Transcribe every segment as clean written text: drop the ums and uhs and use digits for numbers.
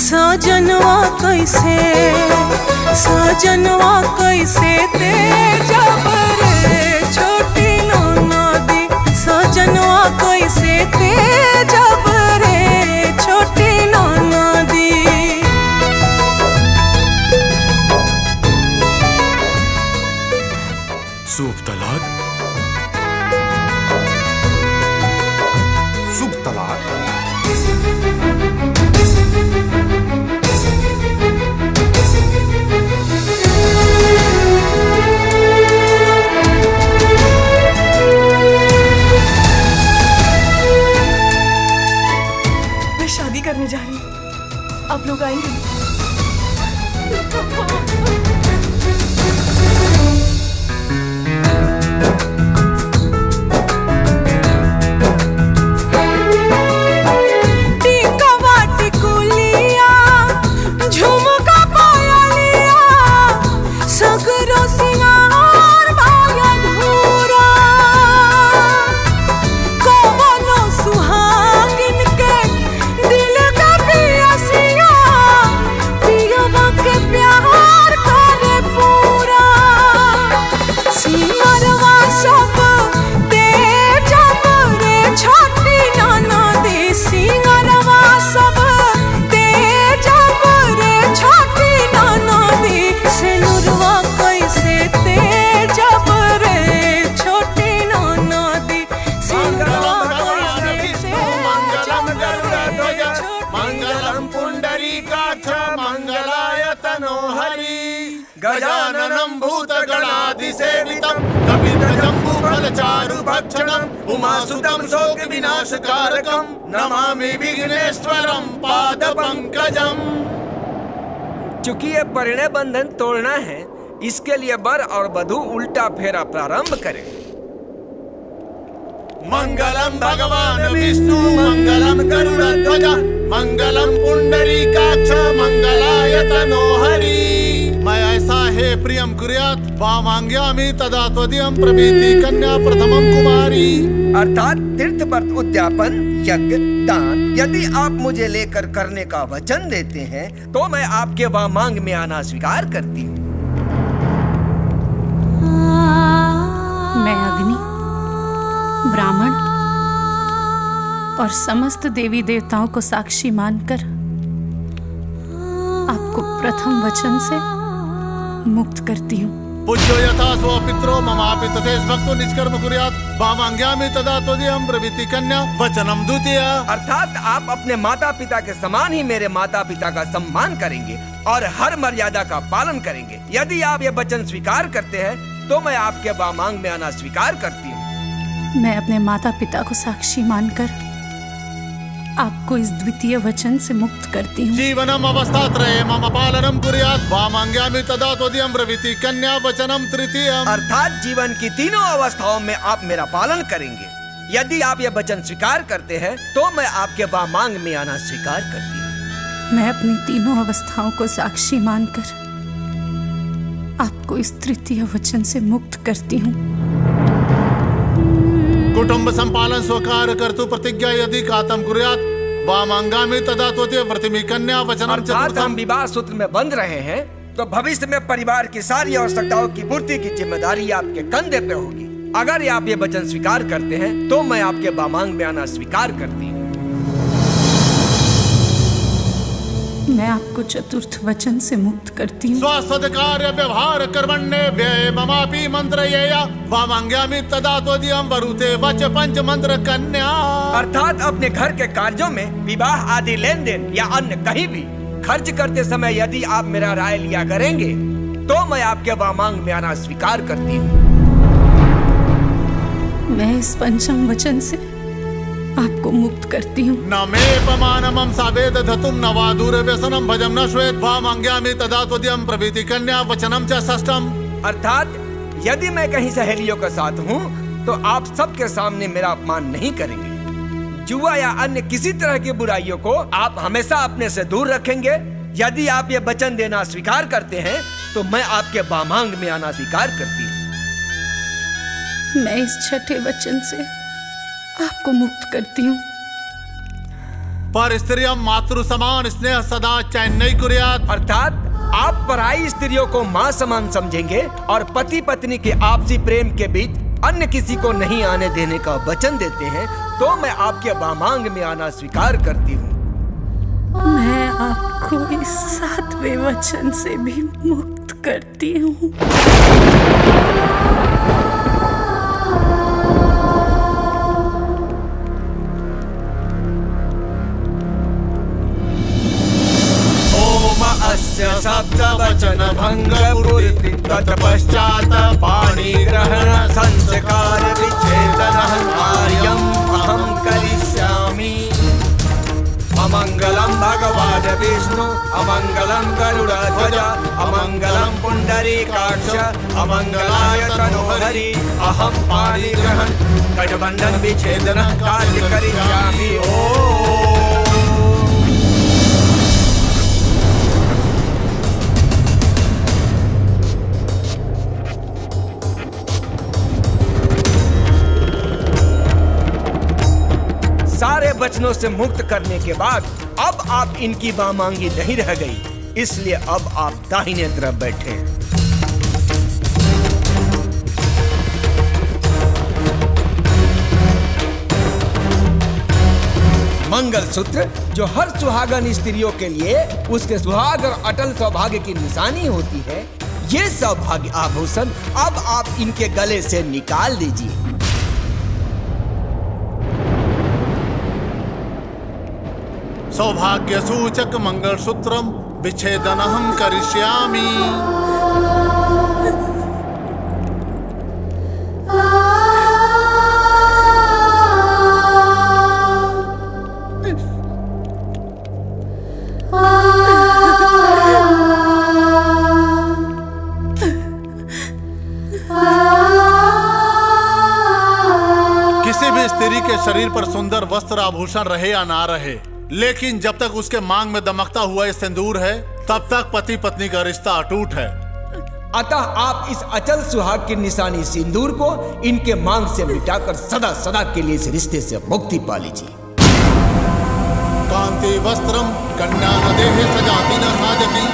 साजनवा कैसे ते जब रे छोटी ननदी, साजनवा कैसे ते जब रे छोटी ननदी। शुभ तलाक, शुभ तलाक। मैं शादी करने जा रही हूँ, आप लोग आएंगे? गजाननं भूतगणाधिसेवितं कपिध्वजम्बुफलचारुभक्षणं उमासुतं शोकविनाशकारकं नमामि विघ्नेश्वरं पादपंकजं। चूंकि ये परिणय बंधन तोड़ना है, इसके लिए वर और वधू उल्टा फेरा प्रारंभ करें। मंगलम भगवान विष्णु मंगलम गरुड़ध्वज मंगलम पुंडरीकाक्ष मंगलाय तनोहरि। मैं ऐसा हे प्रियम कुर्यात् वामांग्यामि तदा त्वदीयं प्रभृति कन्या प्रथमं कुमारी। अर्थात तीर्थ व्रत उद्यापन यज्ञ दान यदि आप मुझे लेकर करने का वचन देते हैं तो मैं आपके वामांग में आना स्वीकार करती हूँ। मैं अग्नि, ब्राह्मण और समस्त देवी देवताओं को साक्षी मानकर आपको प्रथम वचन से मुक्त करती हूँ। पूज्यो यथा स्व पित्रो ममापि तथैष भक्तो निष्कर्म कुर्यात् वामांग्यामि तदा त्वदीयं प्रभृति कन्या वचनम द्वितीय। अर्थात आप अपने माता पिता के समान ही मेरे माता पिता का सम्मान करेंगे और हर मर्यादा का पालन करेंगे। यदि आप ये वचन स्वीकार करते हैं तो मैं आपके वामांग में आना स्वीकार करती हूँ। मैं अपने माता पिता को साक्षी मानकर आपको इस द्वितीय वचन से मुक्त करती हूँ। जीवनम अवस्थात्रये मम पालनम कुर्यात् वामांग्यामि तदा त्वदीयं प्रभृति कन्या वचनम तृतीयम्। अर्थात जीवन की तीनों अवस्थाओं में आप मेरा पालन करेंगे। यदि आप ये वचन स्वीकार करते हैं तो मैं आपके वामांग में आना स्वीकार करती हूँ। मैं अपनी तीनों अवस्थाओं को साक्षी मानकर आपको इस तृतीय वचन से मुक्त करती हूँ। कुटुंब संपालन स्वकार कर्तु प्रतिज्ञा यदि कातम कुर्यात् वामांगामि तदा त्वदीय व्रतिमि कन्या वचनम चतुर्थम। हम विवाह सूत्र में बंध रहे हैं तो भविष्य में परिवार की सारी आवश्यकताओं की पूर्ति की जिम्मेदारी आपके कंधे पे होगी। अगर आप ये वचन स्वीकार करते हैं तो मैं आपके वामांग में आना स्वीकार करती हूँ। मैं आपको चतुर्थ वचन से मुक्त करती हूँ। स्वसदकार्य व्यवहार कर्मण्ये व्यय ममापि मंत्रयेया वामांग्यामि तदा त्वदीयं वरुते वच पंच मंत्र कन्या। अर्थात अपने घर के कार्यों में विवाह आदि लेन देन या अन्य कहीं भी खर्च करते समय यदि आप मेरा राय लिया करेंगे तो मैं आपके वामांग में आना स्वीकार करती हूँ। मैं इस पंचम वचन से आपको मुक्त करती हूँ। न मे पमानमं सावेद धतुम न वा दूर व्यसनम भजम न श्वेत वामांग्यामि तदा त्वदीयं प्रभृति कन्या वचनम च षष्ठम। अर्थात यदि मैं कहीं सहेलियों के साथ हूँ तो आप सबके सामने मेरा अपमान नहीं करेंगे। जुआ या अन्य किसी तरह की बुराइयों को आप हमेशा अपने से दूर रखेंगे। यदि आप ये वचन देना स्वीकार करते हैं तो मैं आपके वामांग में आना स्वीकार करती हूँ। मैं इस छठे वचन से आपको मुक्त करती हूँ। पर स्त्रियं मातृ समान स्नेह सदा चैन्नई कुर्यात्। अर्थात आप पराई स्त्रियों को माँ समान समझेंगे और पति पत्नी के आपसी प्रेम के बीच अन्य किसी को नहीं आने देने का वचन देते हैं, तो मैं आपके वामांग में आना स्वीकार करती हूँ। मैं आपको इस 7वें वचन से भी मुक्त करती हूँ। अस्य सप्त वचन भंग पूर्ति तत्पश्चात् पाणि ग्रहण संस्कार विच्छेदन कार्यम् अहं करिष्यामि। अमंगलम भगवान् विष्णु अमंगलम गरुड़ध्वज अमंगलम पुंडरीकाक्ष अमंगलाय तनोहरि। अहं पाणि ग्रहण गठबंधन विच्छेदन कार्य करिष्यामि। ओम। सारे वचनों से मुक्त करने के बाद अब आप इनकी वामांगी नहीं रह गई, इसलिए अब आप दाहिने तरफ बैठे। मंगलसूत्र जो हर सुहागन स्त्रियों के लिए उसके सुहाग और अटल सौभाग्य की निशानी होती है, ये सौभाग्य आभूषण अब आप इनके गले से निकाल दीजिए। सौभाग्य सूचक मंगलसूत्रम विच्छेदनहं करिष्यामि। किसी भी स्त्री के शरीर पर सुंदर वस्त्र आभूषण रहे या ना रहे, लेकिन जब तक उसके मांग में दमकता हुआ ये सिंदूर है, तब तक पति पत्नी का रिश्ता अटूट है। अतः आप इस अचल सुहाग की निशानी सिंदूर को इनके मांग से मिटाकर सदा सदा के लिए इस रिश्ते से मुक्ति पा लीजिए। कांति वस्त्रम कन्या नदेः सजाति न साजति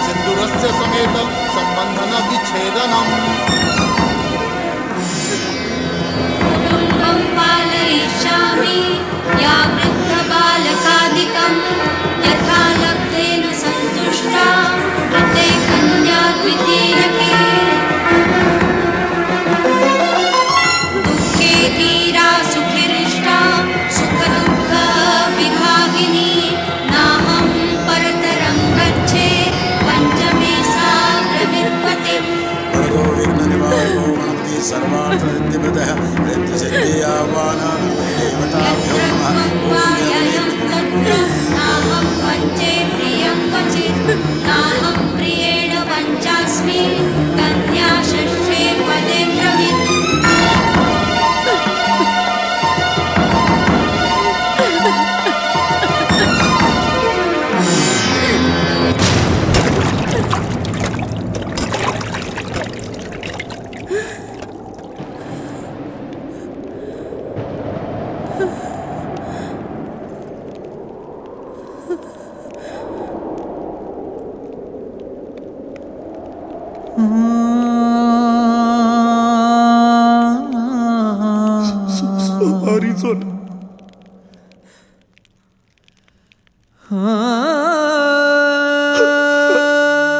सिंदूरस्य समेत संबंधन विच्छेदनम्। पालयिष्यामि या वृद्धबालकादिकं यथा लब्धेन सन्तुष्टा प्रते कन्या द्वितीयके। दुःखे धीरा सुखिरिष्टा सुखदुःख विभागिनी नाहं परतरं गच्छे पंचमे सा प्रविद्वते। सर्वार्थसिद्धिप्रदः नाहं वञ्चे प्रियं क्वचित् नाहं प्रियेण वञ्चास्मि कन्या षष्ठे पदे ब्रवीत्।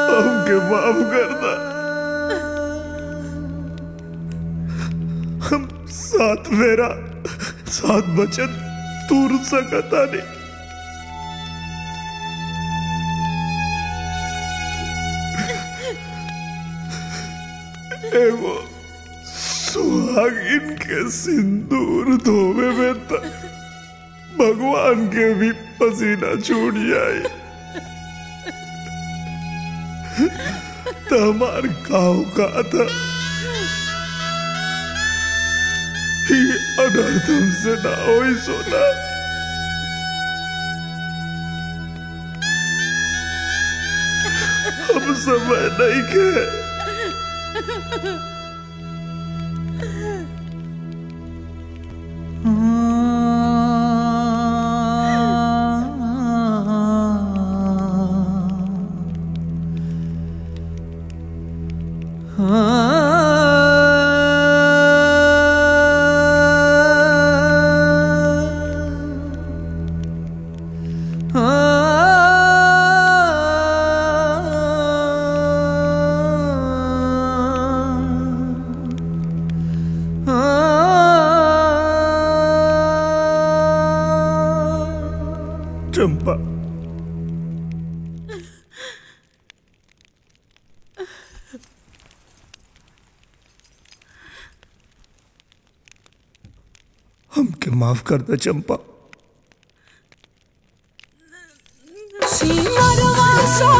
हमके माफ करना। हम साथ मेरा 7 वचन तूर सकता नहीं। एगो सुहागिन के सिंदूर धोवे में तक भगवान के भी पसीना छूट जाए तो हमार गाँव का था ये अनर्थ हमसे ना हो ही सोना। हम समय नहीं के चंपा। हमके माफ कर दे चंपा। सीमरवा सो